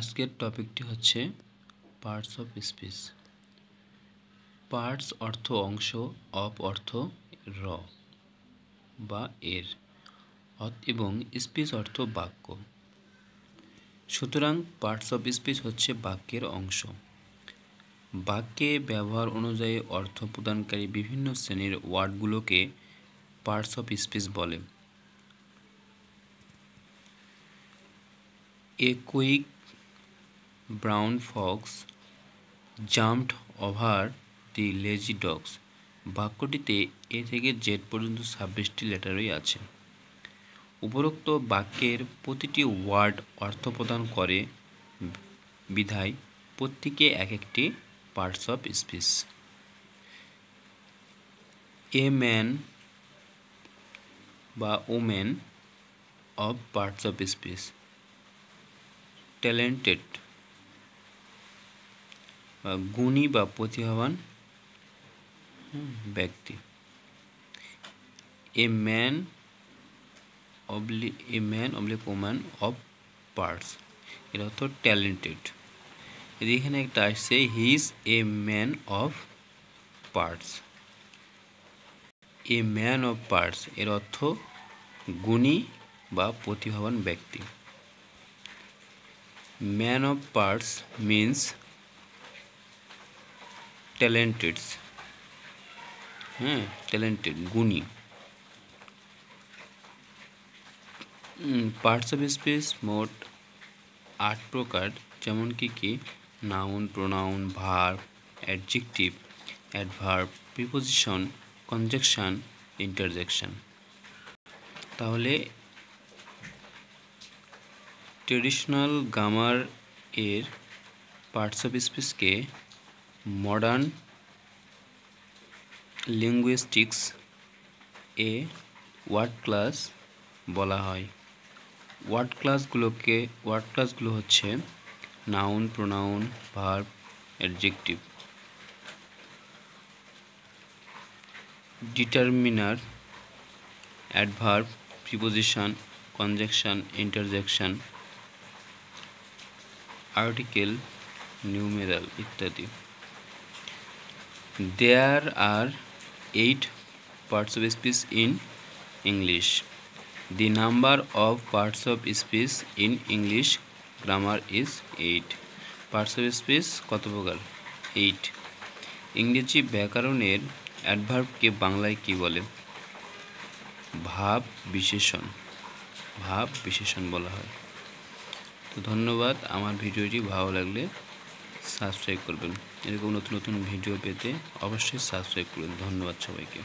আজকের টপিকটি হচ্ছে parts of speech. Parts অর্থ অংশ, অফ অর্থ র বা এর, এবং স্পিচ অর্থ বাক্য। সুতরাং পার্টস অফ স্পিচ হচ্ছে বাক্যের অংশ। বাক্যে ব্যবহার অনুযায়ী অর্থ প্রদানকারী বিভিন্ন শ্রেণীর ওয়ার্ডগুলোকে পার্টস অফ স্পিচ বলে। A quick brown fox jumped over the lazy dogs বাক্যটিতে এ থেকে জেড পর্যন্ত 26টি লেটারই আছে। উপরোক্ত বাক্যের প্রতিটি ওয়ার্ড অর্থ প্রদান করে বিধায় প্রত্যেকে এক একটি parts of speech. A man বা women of parts of speech. Talented বা গুণী বা প্রতিভাবান ব্যক্তি। A man oblique woman of parts, এর অর্থ ট্যালেন্টেড। এখানে একটা আসছে he is a man of parts. A man of parts এর অর্থ গুণী বা প্রতিভাবান ব্যক্তি। Man of parts means talented, talented গুণী। পার্টস অফ স্পিচ মোট 8 প্রকার, যেমন কি noun, pronoun, verb, adjective, adverb, preposition, conjunction, interjection. তাহলে ট্রেডিশনাল গ্রামার এর পার্টস অফ স্পিচকে মডার্ন লিঙ্গুইস্টিক্স এ ওয়ার্ড ক্লাস বলা হয়। ওয়ার্ড ক্লাসগুলো হচ্ছে noun, pronoun, verb, adjective, determiner, adverb, preposition, conjunction, interjection, article, numeral ইত্যাদি। There are 8 parts of speech in English. The number of parts of speech in English grammar is 8. Parts of speech কত প্রকার? 8. ইংরেজি ব্যাকরণের অ্যাডভার্বকে বাংলায় কি বলে? ভাব বিশেষণ বলা হয়। তো ধন্যবাদ। আমার ভিডিওটি ভালো লাগলে সাবস্ক্রাইব করবেন। এরকম নতুন নতুন ভিডিও পেতে অবশ্যই সাবস্ক্রাইব করবেন। ধন্যবাদ সবাইকে।